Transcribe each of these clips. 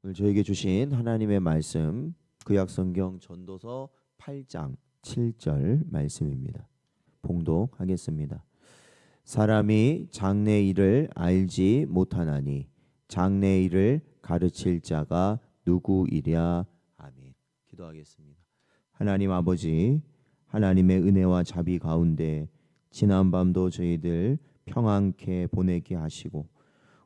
오늘 저에게 주신 하나님의 말씀 구약성경 전도서 8장 7절 말씀입니다. 봉독하겠습니다. 사람이 장래 일을 알지 못하나니 장래 일을 가르칠 자가 누구이랴. 아멘. 기도하겠습니다. 하나님 아버지, 하나님의 은혜와 자비 가운데 지난 밤도 저희들 평안케 보내게 하시고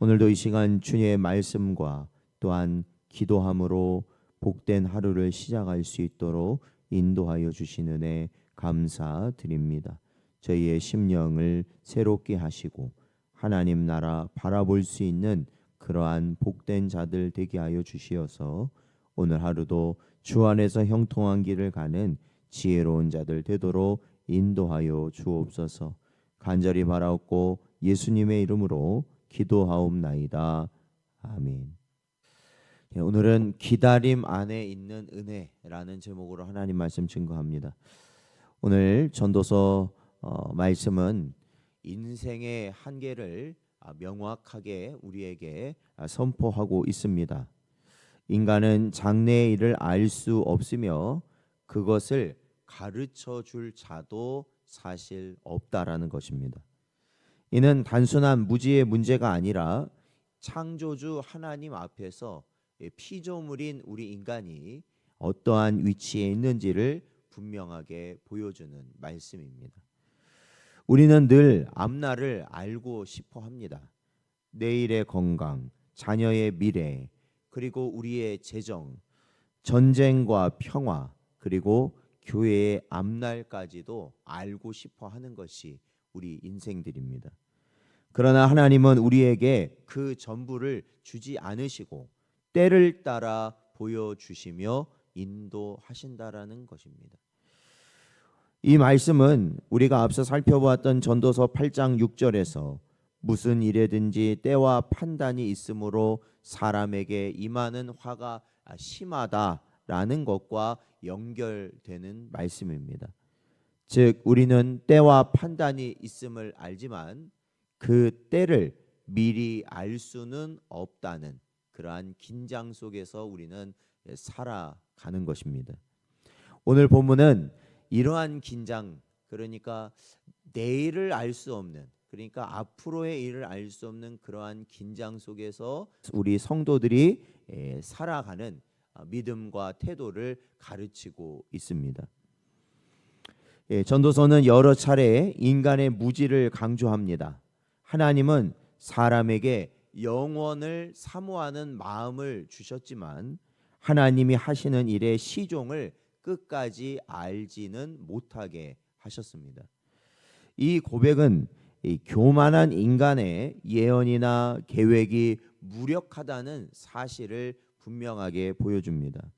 오늘도 이 시간 주님의 말씀과 또한 기도함으로 복된 하루를 시작할 수 있도록 인도하여 주신 은혜 감사드립니다. 저희의 심령을 새롭게 하시고 하나님 나라 바라볼 수 있는 그러한 복된 자들 되게 하여 주시어서 오늘 하루도 주 안에서 형통한 길을 가는 지혜로운 자들 되도록 인도하여 주옵소서. 간절히 바라옵고 예수님의 이름으로 기도하옵나이다. 아멘. 오늘은 기다림 안에 있는 은혜라는 제목으로 하나님 말씀 증거합니다. 오늘 전도서 말씀은 인생의 한계를 명확하게 우리에게 선포하고 있습니다. 인간은 장래의 일을 알 수 없으며 그것을 가르쳐 줄 자도 사실 없다라는 것입니다. 이는 단순한 무지의 문제가 아니라 창조주 하나님 앞에서 피조물인 우리 인간이 어떠한 위치에 있는지를 분명하게 보여주는 말씀입니다. 우리는 늘 앞날을 알고 싶어 합니다. 내일의 건강, 자녀의 미래, 그리고 우리의 재정, 전쟁과 평화, 그리고 교회의 앞날까지도 알고 싶어 하는 것이 우리 인생들입니다. 그러나 하나님은 우리에게 그 전부를 주지 않으시고 때를 따라 보여주시며 인도하신다라는 것입니다. 이 말씀은 우리가 앞서 살펴보았던 전도서 8장 6절에서 무슨 일에든지 때와 판단이 있으므로 사람에게 임하는 화가 심하다라는 것과 연결되는 말씀입니다. 즉 우리는 때와 판단이 있음을 알지만 그 때를 미리 알 수는 없다는 그러한 긴장 속에서 우리는 살아가는 것입니다. 오늘 본문은 이러한 긴장, 그러니까 내일을 알 수 없는, 그러니까 앞으로의 일을 알 수 없는 그러한 긴장 속에서 우리 성도들이 살아가는 믿음과 태도를 가르치고 있습니다. 전도서는 여러 차례 인간의 무지를 강조합니다. 하나님은 사람에게 영원을 사모하는 마음을 주셨지만 하나님이 하시는 일의 시종을 끝까지 알지는 못하게 하셨습니다. 이 고백은 이 교만한 인간의 예언이나 계획이 무력하다는 사실을 분명하게 보여줍니다.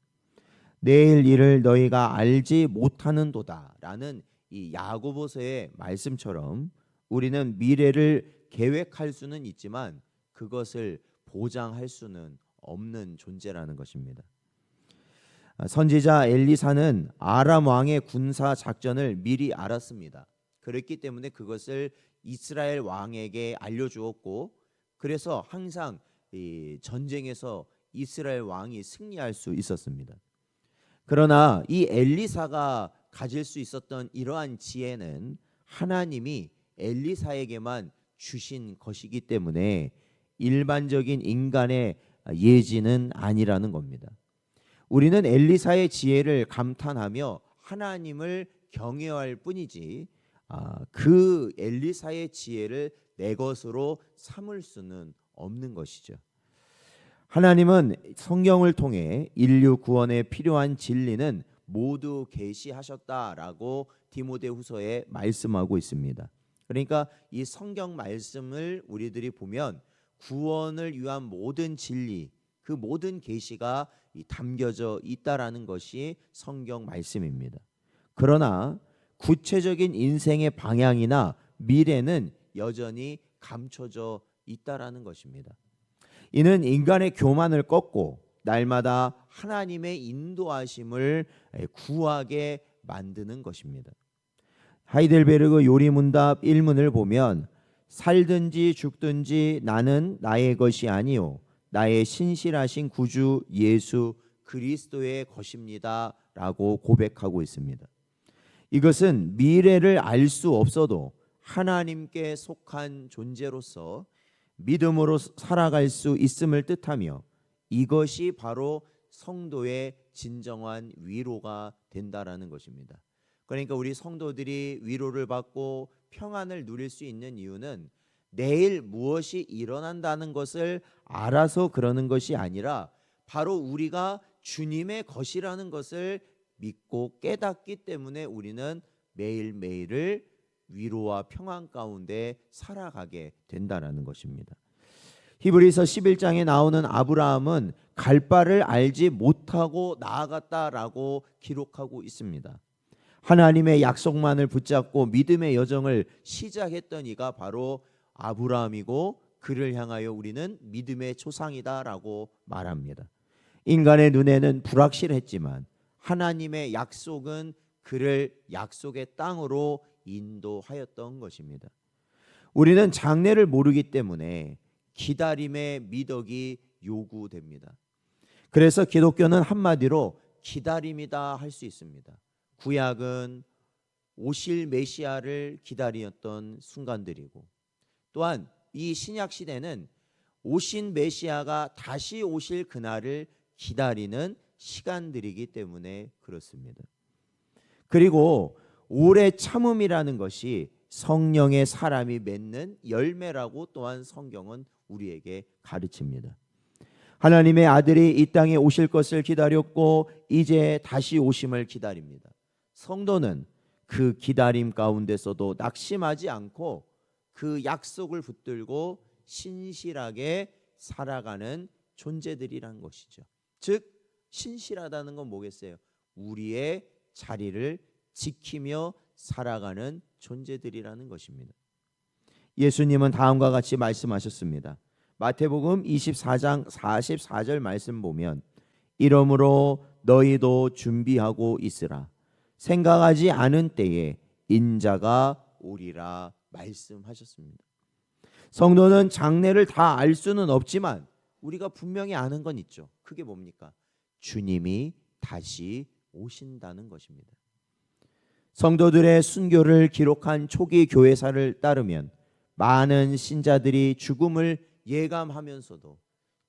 내일 일을 너희가 알지 못하는도다라는 이 야고보서의 말씀처럼 우리는 미래를 계획할 수는 있지만 그것을 보장할 수는 없는 존재라는 것입니다. 선지자 엘리사는 아람 왕의 군사 작전을 미리 알았습니다. 그랬기 때문에 그것을 이스라엘 왕에게 알려주었고, 그래서 항상 이 전쟁에서 이스라엘 왕이 승리할 수 있었습니다. 그러나 이 엘리사가 가질 수 있었던 이러한 지혜는 하나님이 엘리사에게만 주신 것이기 때문에 일반적인 인간의 예지는 아니라는 겁니다. 우리는 엘리사의 지혜를 감탄하며 하나님을 경외할 뿐이지 그 엘리사의 지혜를 내 것으로 삼을 수는 없는 것이죠. 하나님은 성경을 통해 인류 구원에 필요한 진리는 모두 계시하셨다라고 디모데후서에 말씀하고 있습니다. 그러니까 이 성경 말씀을 우리들이 보면 구원을 위한 모든 진리, 그 모든 계시가 담겨져 있다라는 것이 성경 말씀입니다. 그러나 구체적인 인생의 방향이나 미래는 여전히 감춰져 있다라는 것입니다. 이는 인간의 교만을 꺾고 날마다 하나님의 인도하심을 구하게 만드는 것입니다. 하이델베르그 요리문답 1문을 보면 살든지 죽든지 나는 나의 것이 아니요 나의 신실하신 구주 예수 그리스도의 것입니다라고 고백하고 있습니다. 이것은 미래를 알 수 없어도 하나님께 속한 존재로서 믿음으로 살아갈 수 있음을 뜻하며 이것이 바로 성도의 진정한 위로가 된다라는 것입니다. 그러니까 우리 성도들이 위로를 받고 평안을 누릴 수 있는 이유는 내일 무엇이 일어난다는 것을 알아서 그러는 것이 아니라 바로 우리가 주님의 것이라는 것을 믿고 깨닫기 때문에 우리는 매일매일을 위로와 평안 가운데 살아가게 된다라는 것입니다. 히브리서 11장에 나오는 아브라함은 갈 바를 알지 못하고 나아갔다라고 기록하고 있습니다. 하나님의 약속만을 붙잡고 믿음의 여정을 시작했던 이가 바로 아브라함이고 그를 향하여 우리는 믿음의 조상이다라고 말합니다. 인간의 눈에는 불확실했지만 하나님의 약속은 그를 약속의 땅으로 인도하였던 것입니다. 우리는 장래를 모르기 때문에 기다림의 미덕이 요구됩니다. 그래서 기독교는 한마디로 기다림이다 할 수 있습니다. 구약은 오실 메시아를 기다렸던 순간들이고 또한 이 신약 시대는 오신 메시아가 다시 오실 그날을 기다리는 시간들이기 때문에 그렇습니다. 그리고 오래 참음이라는 것이 성령의 사람이 맺는 열매라고 또한 성경은 우리에게 가르칩니다. 하나님의 아들이 이 땅에 오실 것을 기다렸고 이제 다시 오심을 기다립니다. 성도는 그 기다림 가운데서도 낙심하지 않고 그 약속을 붙들고 신실하게 살아가는 존재들이란 것이죠. 즉 신실하다는 건 뭐겠어요? 우리의 자리를 지키며 살아가는 존재들이라는 것입니다. 예수님은 다음과 같이 말씀하셨습니다. 마태복음 24장 44절 말씀 보면 이러므로 너희도 준비하고 있으라. 생각하지 않은 때에 인자가 오리라 말씀하셨습니다. 성도는 장래를 다 알 수는 없지만 우리가 분명히 아는 건 있죠. 그게 뭡니까? 주님이 다시 오신다는 것입니다. 성도들의 순교를 기록한 초기 교회사를 따르면 많은 신자들이 죽음을 예감하면서도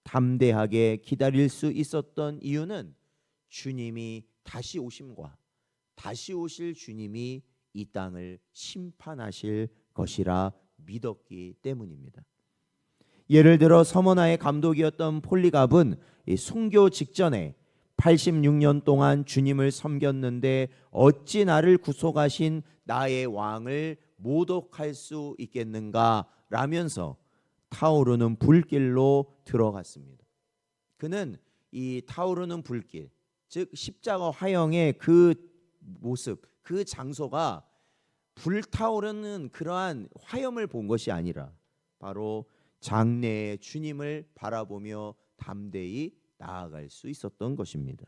담대하게 기다릴 수 있었던 이유는 주님이 다시 오심과 다시 오실 주님이 이 땅을 심판하실 것이라 믿었기 때문입니다. 예를 들어 서머나의 감독이었던 폴리갑은 순교 직전에 86년 동안 주님을 섬겼는데 어찌 나를 구속하신 나의 왕을 모독할 수 있겠는가 라면서 타오르는 불길로 들어갔습니다. 그는 이 타오르는 불길, 즉 십자가 화형의 그 모습, 그 장소가 불타오르는 그러한 화염을 본 것이 아니라 바로 장래의 주님을 바라보며 담대히 나아갈 수 있었던 것입니다.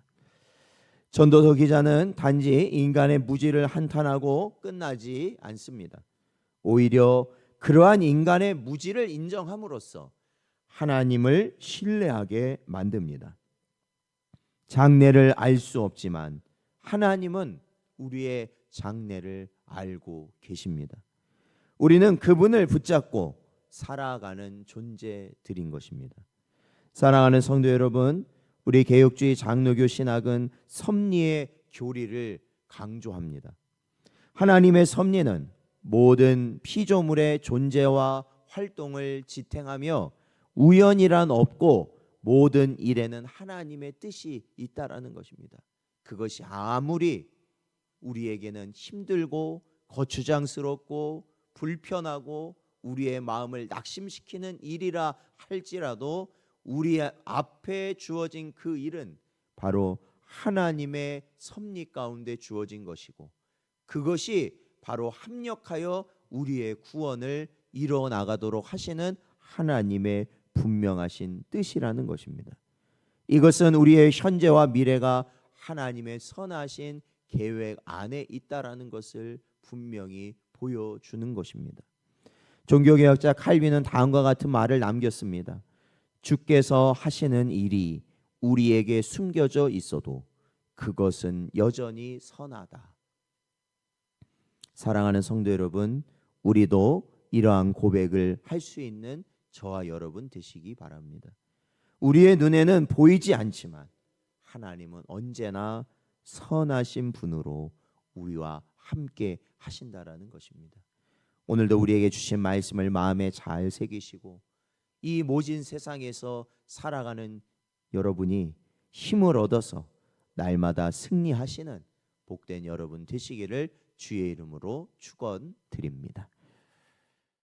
전도서 기자는 단지 인간의 무지를 한탄하고 끝나지 않습니다. 오히려 그러한 인간의 무지를 인정함으로써 하나님을 신뢰하게 만듭니다. 장래를 알 수 없지만 하나님은 우리의 장래를 알고 계십니다. 우리는 그분을 붙잡고 살아가는 존재들인 것입니다. 사랑하는 성도 여러분, 우리 개혁주의 장로교 신학은 섭리의 교리를 강조합니다. 하나님의 섭리는 모든 피조물의 존재와 활동을 지탱하며 우연이란 없고 모든 일에는 하나님의 뜻이 있다라는 것입니다. 그것이 아무리 우리에게는 힘들고 거추장스럽고 불편하고 우리의 마음을 낙심시키는 일이라 할지라도 우리 앞에 주어진 그 일은 바로 하나님의 섭리 가운데 주어진 것이고 그것이 바로 합력하여 우리의 구원을 이루어 나가도록 하시는 하나님의 분명하신 뜻이라는 것입니다. 이것은 우리의 현재와 미래가 하나님의 선하신 계획 안에 있다라는 것을 분명히 보여주는 것입니다. 종교개혁자 칼빈은 다음과 같은 말을 남겼습니다. 주께서 하시는 일이 우리에게 숨겨져 있어도 그것은 여전히 선하다. 사랑하는 성도 여러분, 우리도 이러한 고백을 할 수 있는 저와 여러분 되시기 바랍니다. 우리의 눈에는 보이지 않지만 하나님은 언제나 선하신 분으로 우리와 함께 하신다라는 것입니다. 오늘도 우리에게 주신 말씀을 마음에 잘 새기시고 이 모진 세상에서 살아가는 여러분이 힘을 얻어서 날마다 승리하시는 복된 여러분 되시기를 주의 이름으로 축원드립니다.